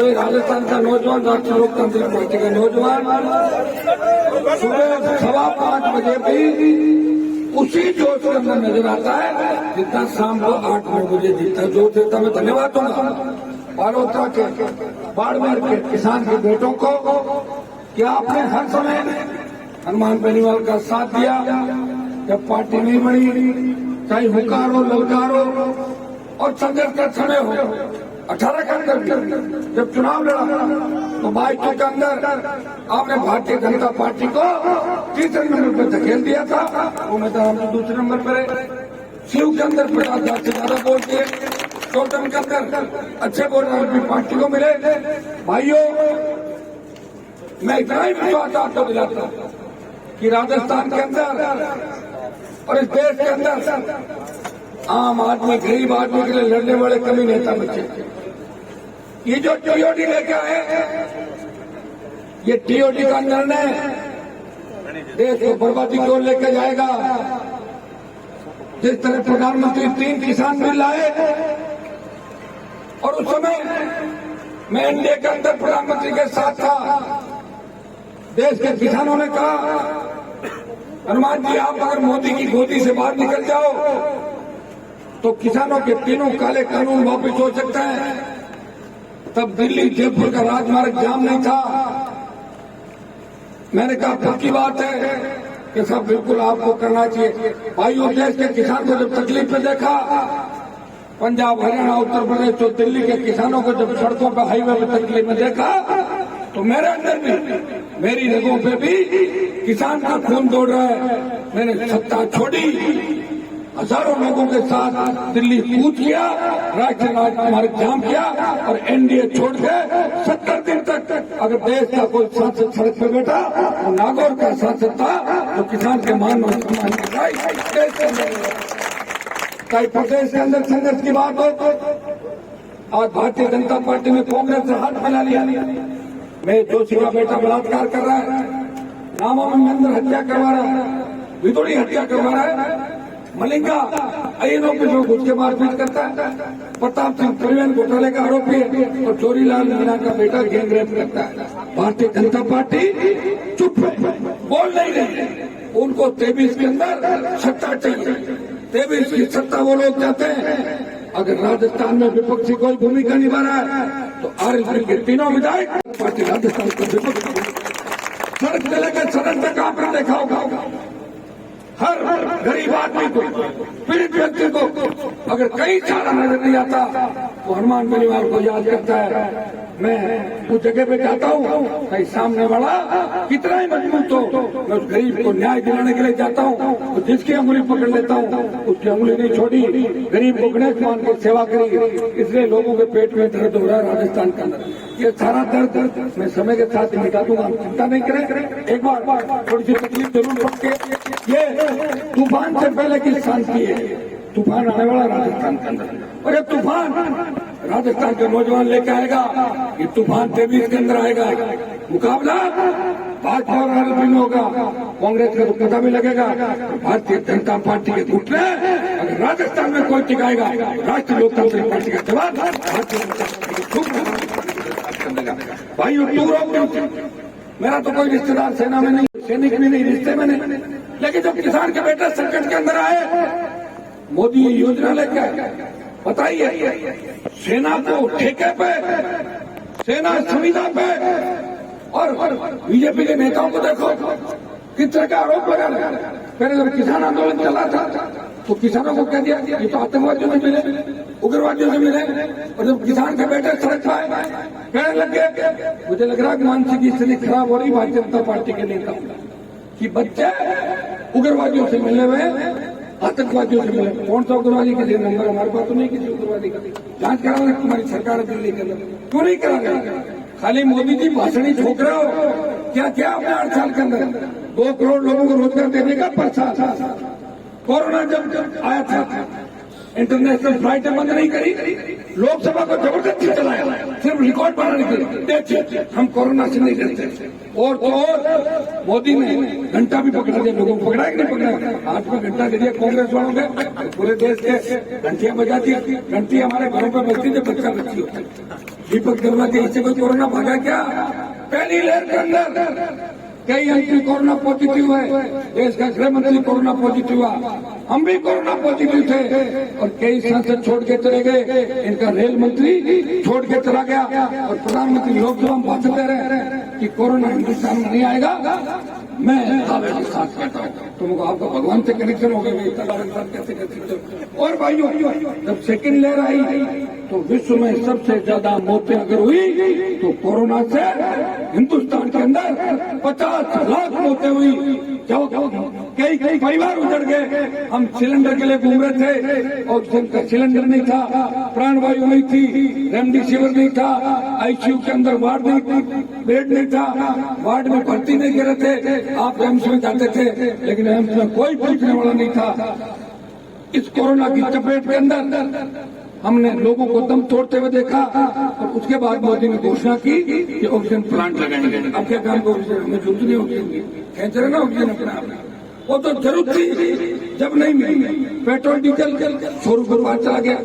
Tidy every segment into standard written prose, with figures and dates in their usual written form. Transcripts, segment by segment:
तो ये राजस्थान का नौजवान राष्ट्रीय लोकतांत्रिक पार्टी का नौजवान सुबह 5:15 बजे भी उसी जोश के अंदर नजर आता है जितना शाम को 8-9 बजे जीता जोश देता। मैं धन्यवाद दूंगा बालोतरा के बाड़मेर के किसान के बेटों को कि आपने हर समय हनुमान बेनीवाल का साथ दिया। जब पार्टी नहीं बनी, चाहे हुकार हो, ललकार हो और संघर्ष का समय हो, 18 के अंदर जब चुनाव लड़ा तो 22 के अंदर आपने भारतीय जनता पार्टी को तीसरे नंबर पर धकेल दिया था। उम्मीदवार हम दूसरे नंबर पर है। शिव के अंदर 50,000 से ज्यादा वोट दिए। टोटल के अंदर अच्छे वोट अपनी पार्टी को मिले। भाइयों, मैं इतना ही विश्वास आपको दिलाता हूं कि राजस्थान के अंदर और इस देश के अंदर आम आदमी, गरीब आदमी के लिए लड़ने वाले कभी नेता बचे। ये जो टीओडी लेके आए, ये टीओडी का निर्णय देश को बर्बादी की ओर लेके जाएगा। जिस तरह प्रधानमंत्री 3 किसान बिल लाए और उस समय मैं इंडिया के अंदर प्रधानमंत्री के साथ था। देश के किसानों ने कहा, हनुमान जी आप अगर मोदी की गोदी से बाहर निकल जाओ तो किसानों के तीनों काले कानून वापस हो सकते हैं। तब दिल्ली जयपुर का राजमार्ग जाम नहीं था। मैंने कहा पक्की बात है कि सब बिल्कुल आपको करना चाहिए। भाइयों, देश के किसान को जब तकलीफ में देखा, पंजाब, हरियाणा, उत्तर प्रदेश तो दिल्ली के किसानों को जब सड़कों पर, हाईवे पर तकलीफ में देखा तो मेरे अंदर भी, मेरी रगों पे भी किसान का खून दौड़ रहा है। मैंने सत्ता छोड़ी, हजारों लोगों के साथ दिल्ली कूच किया, राष्ट्रीय राजमार्ग जाम किया और एनडीए छोड़ के 70 दिन तक अगर देश का कोई सांसद सड़क पर बैठा तो नागौर का सांसद था तो किसान के मान और सम्मान की चाहे प्रदेश के अंदर संघर्ष की बात हो। आज भारतीय जनता पार्टी ने कांग्रेस से हाथ मिला लिया। मैं जोशी का बेटा बलात्कार कर रहा है, रामा मंदिर हत्या करवा रहा है, विदोड़ी हत्या करवा रहा है, मलिंगा आईएनओ पे जो घुस के मारपीट करता है, प्रताप सिंह परिवहन घोटाले का आरोपी है और चोरीलाल मीणा का बेटा गैंगरेप करता है। भारतीय जनता पार्टी चुप है, बोल नहीं रही। उनको 23 के अंदर सत्ता चाहिए। 23 की सत्ता वो लोग चाहते हैं। अगर राजस्थान में विपक्षी कोई भूमिका निभा रहा है तो आरएलपी के तीनों विधायक पार्टी राजस्थान को विपक्ष सड़क से लेकर सदन तक आपने देखा होगा। हर गरीब आदमी को, पीड़ित व्यक्ति को अगर कहीं चारा नजर नहीं आता तो हनुमान बेनीवाल को याद करता है। मैं उस जगह पे जाता हूँ, कहीं सामने वाला कितना ही मजबूत हो, मैं उस गरीब को न्याय दिलाने के लिए जाता हूँ तो जिसकी अंगुली पकड़ लेता हूँ, उसकी अंगुली नहीं छोड़ी, गरीब को गणेश मान के सेवा करी। इसलिए लोगों के पेट में दर्द हो रहा है राजस्थान के अंदर। ये सारा दर्द मैं समय के साथ मिटा दूंगा, चिंता नहीं करें। एक बार थोड़ी सी तकलीफ जरूर रखे। ये तूफान से पहले की शांति है। तूफान आने वाला राजस्थान के अंदर और ये तूफान राजस्थान के नौजवान लेकर आएगा। ये तूफान 23 के अंदर आएगा। मुकाबला भाजपा और आरएलपी में होगा। कांग्रेस का तो पता भी लगेगा। भारतीय जनता पार्टी के घुटने अगर राजस्थान में कोई टिकाएगा, राष्ट्रीय लोकतांत्रिक पार्टी का जवाब भारतीय जनता पार्टी को। भाइयों, मेरा तो कोई रिश्तेदार सेना में नहीं, सैनिक भी नहीं, रिश्ते में नहीं, लेकिन जब किसान के बेटे संकट के अंदर आए, मोदी योजना लेकर बताइए, सेना को ठेके पे, सेना संविदा पे और बीजेपी के नेताओं को देखो किस तरह का आरोप लगा रहे। पहले जब किसान आंदोलन चला था तो किसानों को कह दिया ये तो आतंकवादियों से मिले, उग्रवादियों से मिले, और जब किसान के बेटे सड़क पाए कहने लग गए। मुझे लग रहा है कि मानसिक स्थिति खराब हो रही भारतीय जनता पार्टी के नेताओं कि बच्चे उग्रवादियों से मिले हुए, आतंकवादियों से मिले। कौन सा उग्रवादी किसी नंबर हमारे पास तो नहीं, किसी उग्रवादी का जांच करा रहे तुम्हारी सरकार दिल्ली के अंदर, क्यों नहीं करा रहे? खाली मोदी जी भाषण ही ठोक रहे हो। क्या क्या आपने 8 साल के अंदर 2 करोड़ लोगों को रोजगार देने का प्रचार। कोरोना जब आया था इंटरनेशनल फ्लाइटें बंद नहीं करी, लोकसभा को जबरदस्ती चलाया, सिर्फ केवल रिकॉर्ड बनाने के लिए। देखिए हम कोरोना से नहीं डरते। और तो और मोदी ने घंटा भी पकड़ा दिया, लोगों को पकड़ा कि नहीं पकड़ा? हाथ में घंटा दे दिया कांग्रेस वालों के, पूरे देश के घंटियां बजा दी। घंटी हमारे घरों पर बजती जब बच्चा बच्ची होता है। दीपक जमुना के इससे कोई कोरोना भागा क्या? पहली लहर के अंदर कई एमपी कोरोना पॉजिटिव है, देश का गृह मंत्री कोरोना पॉजिटिव हुआ, हम भी कोरोना पॉजिटिव थे और कई सांसद छोड़ के चले गए। इनका रेल मंत्री छोड़ के चला गया और प्रधानमंत्री लोकसभा में भाषण दे रहे हैं कि कोरोना हिंदुस्तान में नहीं आएगा। मैं दावे के साथ कहता हूँ, तुमको आपका भगवान से कनेक्शन हो गया, कैसे कर सकते हो? और भाइयों, जब सेकेंड लहर आई तो विश्व में सबसे ज्यादा मौतें अगर हुई तो कोरोना से हिंदुस्तान के अंदर 50 लाख मौतें हुई। कई परिवार उजड़ गए। हम सिलेंडर के लिए घूम रहे थे, ऑक्सीजन का सिलेंडर नहीं था, प्राणवायु नहीं थी, रेमडेसिविर नहीं था, आईसीयू के अंदर वार्ड नहीं थी, बेड नहीं था, वार्ड में भर्ती नहीं कर रहे थे। आप एम्स में जाते थे लेकिन एम्स में कोई पूछने वाला नहीं था। इस कोरोना की चपेट के अंदर हमने लोगों को दम तोड़ते हुए देखा और उसके बाद मोदी ने घोषणा की कि ऑक्सीजन प्लांट लगाएंगे। अब क्या काम को हमें जरूरत नहीं ऑक्सीजन, खेच रहे ना ऑक्सीजन अपने आप। वो तो जरूरत थी, जब नहीं मिली। पेट्रोल डीजल 100 रुपये बाहर चला गया।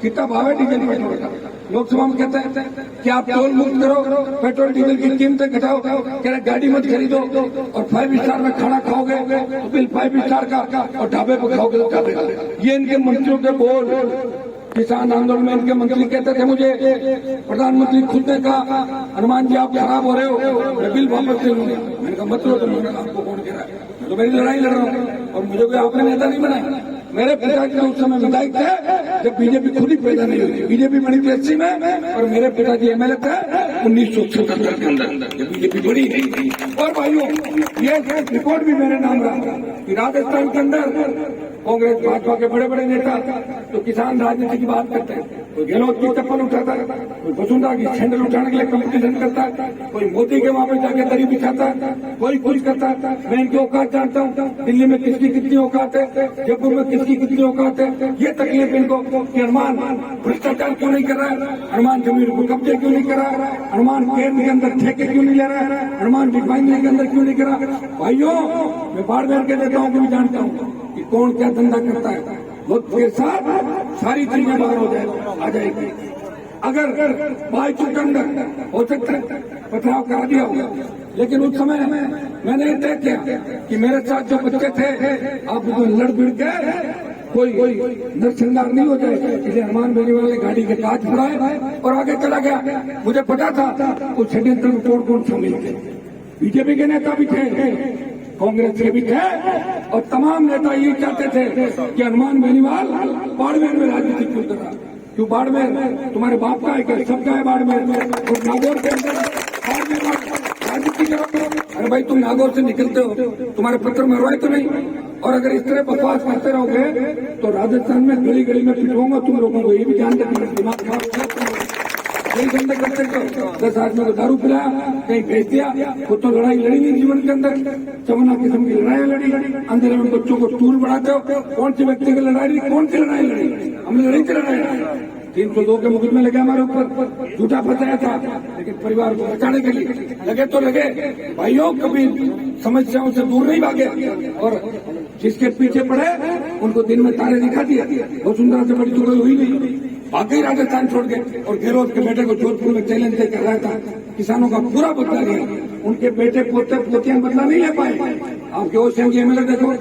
कितना भाव है डीजल पेट्रोल का? लोकसभा में कहते हैं कि आप टोल मुक्त करो, पेट्रोल डीजल की कीमतें घटाओ, कह रहे गाड़ी मत खरीदो और 5 स्टार में खाना खाओगे तो बिल 5 स्टार का और ढाबे पर खाओगे तो ढाबे का। ये इनके मंत्रियों के बोल। किसान आंदोलन में इनके मंत्री कहते थे मुझे प्रधानमंत्री खुद ने कहा हनुमान जी आप खराब हो रहे हो, मैं बिल वापस ले लूंगा। मैंने कहा मत लो, तो आपको कौन कह रहा है? तो मेरी लड़ाई लड़ रहा हूँ और मुझे कोई आपने नेता नहीं बनाया। मेरे पिताजी उस समय विधायक थे जब बीजेपी खुद ही पैदा नहीं हुई। बीजेपी बनी थी 80 में और मेरे पिताजी एमएलए थे 1977 के अंदर जब बीजेपी बड़ी थी। और भाइयों, ये रिपोर्ट भी मेरे नाम रहा कि राजस्थान के अंदर कांग्रेस भाजपा के बड़े बड़े नेता तो किसान राजनीति की बात करते हैं। कोई गहलोत की चप्पल उठाता है, कोई वसुंधरा की सैंडल उठाने के लिए कंपटीशन करता है, कोई मोदी के वहां पे जाके दरी बिछाता है, कोई कुछ करता है। मैं इनकी औकात जानता हूँ, दिल्ली में किसकी कितनी औकात है, जयपुर में किसकी कितनी औकात है। ये तकलीफ इनको कि हनुमान भ्रष्टाचार क्यों नहीं कर रहा है, हनुमान जमीन को कब्जे क्यों नहीं कर रहा है, हनुमान केंद्र के अंदर ठेके क्यों नहीं ले रहा है, हनुमान रिफाइनरी के अंदर क्यों नहीं कर रहा। भाइयों, मैं बाढ़ के नेताओं को भी जानता हूँ कि कौन क्या धंधा करता है। वक्त के साथ सारी चीजें बाहर आ जाएगी। अगर बाईचू के अंदर हो सकता है पथराव करा दिया होगा, लेकिन उस समय मैंने तय किया कि मेरे साथ जो बच्चे थे आप लड़ भिड़ के कोई नरसंहार नहीं हो जाए। इसलिए हनुमान बेनीवाल ने गाड़ी के कांच फुड़ाए और आगे चला गया। मुझे पता था उस षड्यंत्र में कौन शामिल थे। बीजेपी के नेता भी थे, कांग्रेस के भी थे और तमाम नेता ये चाहते थे कि हनुमान बेनीवाल बाड़मेर में राजनीति क्यों कर रहा। क्यों बाड़मेर तुम्हारे बाप का है क्या? सबका है बाड़मेर में। और नागौर के अंदर बाड़मेर राजनीति करो। अरे भाई, तुम नागौर से निकलते हो, तुम्हारे पत्र में रोए तो नहीं? और अगर इस तरह बकवास करते रहोगे तो राजस्थान में गली गली में पिटवाऊंगा तुम लोगों को। ये भी ध्यान रखना, दिमाग खराब यही धंधे करते हो। 10 आदमी को दारू पिलाया, कहीं भेज दिया, खुद तो लड़ाई लड़ी नहीं जीवन के अंदर, चमना किस्म की लड़ाई लड़ी। अंधेरे में बच्चों को टूल बढ़ाते हो। कौन सी व्यक्ति की लड़ाई, कौन सी लड़ाई लड़ी? हमने लड़ी थी लड़ाई। 302 के मुकदमे लगे हमारे ऊपर, झूठा फंसाया था, लेकिन परिवार को बचाने के लिए लगे तो लगे। भाइयों, कभी समस्याओं से दूर नहीं भागे और जिसके पीछे पड़े उनको दिन में तारे दिखा दिया। वसुंधरा से बड़ी तो कोई हुई नहीं, बाकी राजस्थान छोड़ के। और गहलोत के बेटे को जोधपुर में चैलेंज कर रहा था, किसानों का पूरा बदला लिया। उनके बेटे पोते पोतियां बदला नहीं ले पाए। आपके ओसियां के एमएलए देखो,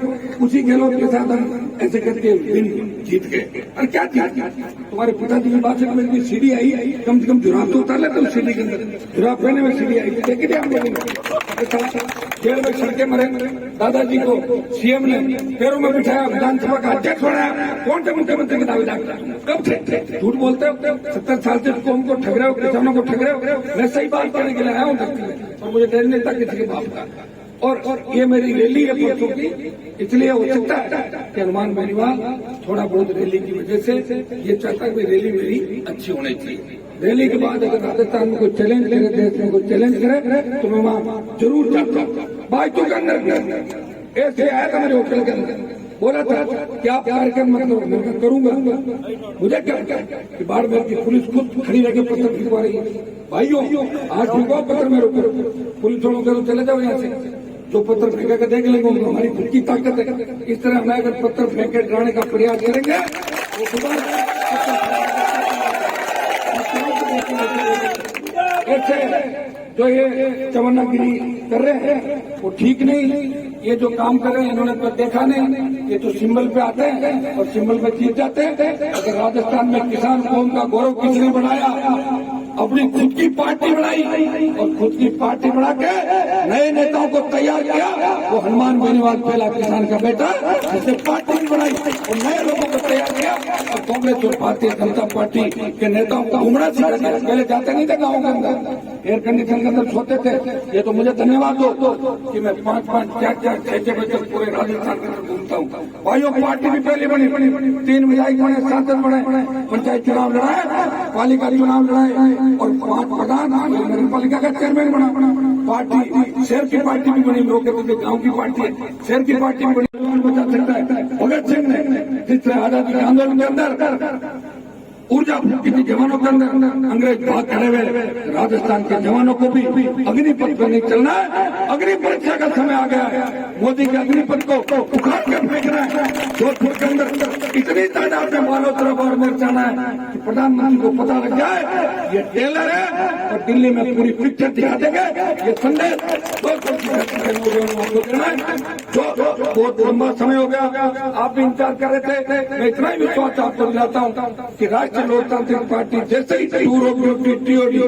उसी गहलोत के साथ हम ऐसे करके जीत गए। और क्या जीत? तुम्हारे पिताजी की बात में भी सीढ़ी आई, कम से कम जुराब तो उतार लेते उस सीढ़ी के अंदर। जुराब पहने में सीढ़ी आई, देखिए हम लोग जेल में सड़के मरे। दादाजी को सीएम ने पैरों में बिठाया, विधानसभा का अध्यक्ष बनाया। कौन से मुख्यमंत्री के दावेदार? कब थे? झूठ बोलते हो। 70 साल से कौम को ठग रहे हो, किसानों को ठग रहे हो। मैं सही बात करने के लिए आया हूँ और मुझे डर नहीं था किसी के बाप का। और ये मेरी रैली है परसों की, इसलिए हो सकता है कि हनुमान बेनीवाल थोड़ा बहुत रैली की वजह से ये चाहता है कि रैली मेरी अच्छी होनी चाहिए। रैली के बाद अगर राजस्थान में कोई चैलेंज करे, देश में कोई चैलेंज करे तो मैं वहां जरूर जाता हूँ। बाईचू के अंदर ऐसे आया था मेरे होटल के अंदर, बोला था कि आप कार्यक्रम मतलब मैं करूंगा, मुझे क्या कि बाड़मेर की पुलिस खुद खड़ी रह के पत्थर फेंकवा रही है। भाइयों आज फेंको पत्थर मेरे ऊपर, पुलिस वालों को चले जाओ यहाँ से, जो पत्थर फेंका के देख लेंगे हमारी खुद की ताकत है। इस तरह मैं अगर पत्थर फेंक के डराने का प्रयास करेंगे तो दोबारा ऐसे जो ये चवन्नागिरी कर रहे हैं वो ठीक नहीं। ये जो काम कर रहे हैं इन्होंने तो देखा नहीं, ये तो सिंबल पे आते हैं और सिंबल पे जीत जाते हैं। अगर राजस्थान में किसान कौम का गौरव किसने बढ़ाया, अपनी खुद की पार्टी बनाई और खुद की पार्टी बना के नए नेताओं को तैयार किया। वो हनुमान बेनीवाल पहला किसान का बेटा जिसने पार्टी भी बनाई और नए लोगों को तैयार किया। और कांग्रेस और भारतीय जनता पार्टी के नेताओं को घूमना सिखा दिया। पहले जाते नहीं थे गाँव के अंदर, एयर कंडीशन के अंदर सोते थे। ये तो मुझे धन्यवाद दो कि मैं 5-5, 4-4, 6-6 बजे तक पूरे राजस्थान के अंदर घूमता हूँ। भाइयों पार्टी भी पहले बनी, 3 विधायक बने, सांसद बने, पंचायत चुनाव लड़ाए, पालिका चुनाव लड़ाए और 5 प्रधान नगर पालिका का चेयरमैन बना। पार्टी शहर की पार्टी भी बनी, लोग कहते थे गाँव की पार्टी है, शहर की पार्टी भी बनी। बचा सकता है भगत सिंह ने जिस तरह आजादी के आंदोलन के अंदर ऊर्जा की थी जवानों के अंदर, अंग्रेज भाग खड़े हुए, राजस्थान के जवानों को भी अग्निपथ पर नहीं चलना है। अग्नि परीक्षा का समय आ गया है, मोदी के अग्निपथ को उखाड़ कर फेंकना है। जोधपुर के अंदर इतनी तादाद में बालों तरफ और मोर्चाना है कि प्रधानमंत्री को पता लग जाए ये टेलर है और दिल्ली में पूरी पिक्चर दिखा देंगे। ये संदेश जो बहुत लंबा समय हो गया, आप भी इंतजार कर रहे थे। मैं इतना ही विश्वास आपको दिलाता हूँ कि राष्ट्रीय लोकतांत्रिक पार्टी जैसे ही टूर ऑफ ड्यूटी टीओडी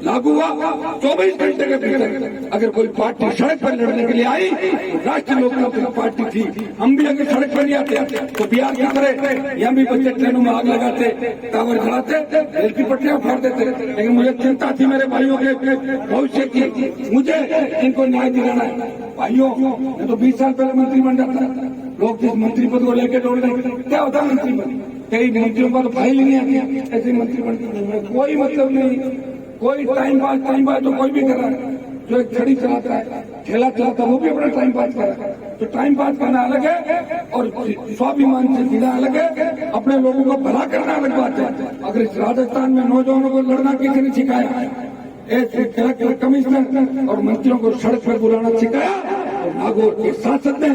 लागू हुआ 24 घंटे के भीतर अगर कोई पार्टी सड़क पर लड़ने के लिए आई तो राष्ट्रीय लोकतांत्रिक पार्टी थी। हम भी अगर सड़क पर नहीं आते तो बिहार की तरह यहाँ भी बच्चे ट्रेनों में आग लगाते, टावर जलाते, रेल की पटरियां फाड़ देते। लेकिन मुझे चिंता थी मेरे भाइयों के भविष्य की, मुझे इनको न्याय दिलाना है। भाइयों मैं तो 20 साल पहले मंत्री बन जाता, लोग जिस मंत्री पद को लेकर दौड़ रहे क्या होता मंत्री पद, कई मंत्रियों का तो फाइल ही नहीं आती, ऐसे मंत्री बनते कोई मतलब नहीं। कोई टाइम पास तो कोई भी कर रहा है, जो एक छड़ी चलाता है, ठेला चलाता है, वो भी अपना टाइम पास कर रहा है। तो टाइम पास करना अलग है और स्वाभिमान से जीना अलग है, अपने लोगों को भला करना अलग बात है। अगर इस राजस्थान में नौजवानों को लड़ना किसी ने सिखाया, ऐसे कलेक्टर कमिश्नर और मंत्रियों को सड़क पर बुलाना सिखाया और नागौर के सांसद ने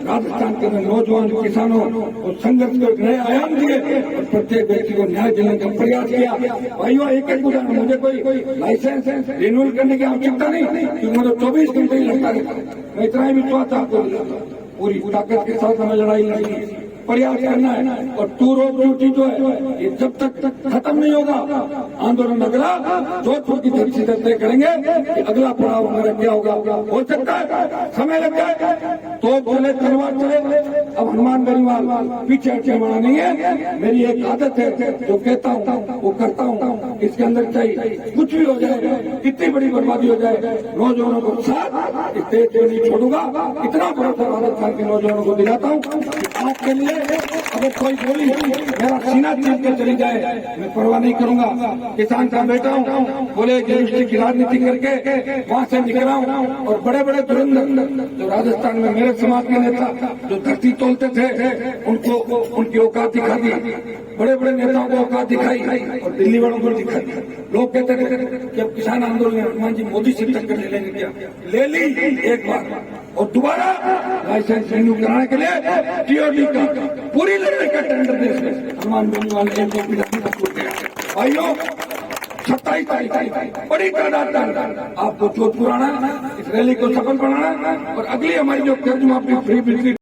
राजस्थान के नौजवान किसानों और संघर्ष को नए आयाम दिए और प्रत्येक व्यक्ति को न्याय दिलाने का प्रयास किया। भाइयों एक उदाहरण, मुझे कोई लाइसेंस रिन्यूअल करने की आवश्यकता नहीं क्योंकि मुझे 24 घंटे ही लगता रहता। मैं इतना ही विश्वास आपको पूरी ताकत के साथ हमें लड़ाई लड़नी प्रयास करना है। और टूर ऑफ ड्यूटी जो है ये जब तक खत्म नहीं होगा आंदोलन अगला जोधपुर की धरती से तय करेंगे कि अगला पड़ाव हमारा क्या होगा। हो सकता है समय लग जाए तो बोले तलवार चले, अब हनुमान बेनीवाल पीछे हटने वाला नहीं है। मेरी एक आदत है जो कहता हूँ वो करता हूँ, इसके अंदर चाहिए कुछ भी हो जाए, कितनी बड़ी बर्बादी हो जाए, नौजवानों को साथ इस देश में नहीं छोड़ूंगा। इतना भरोसा राजस्थान के नौजवानों को दिलाता हूँ आपके लिए अगर कोई बोली मेरा सीना चीर के चली जाए मैं परवाह नहीं करूंगा। किसान का बेटा हूँ, बोले यूनिवर्सिटी की राजनीति करके वहाँ से निकला हूँ और बड़े बड़े धुरंधर जो राजस्थान में मेरे समाज के नेता जो धरती तोलते थे उनको उनकी औकात दिखा दी, बड़े बड़े नेताओं को औकात दिखाई और दिल्ली वालों को दिखाई। लोग कहते थे कि अब किसान आंदोलन हनुमान जी मोदी से टक्कर ले लेंगे, क्या ले ली एक बार और दोबारा लाइसेंस रिन्यू कराने के लिए टीओडी का पूरी लड़ने का टेंडर देश में हनुमान बेनीवाल ने भाइयों 27 तारीख बड़ी तादाद आपको जोधपुर आना, इस रैली को सफल बनाना और अगली हमारी जो कर्ज माफी फ्री बिजली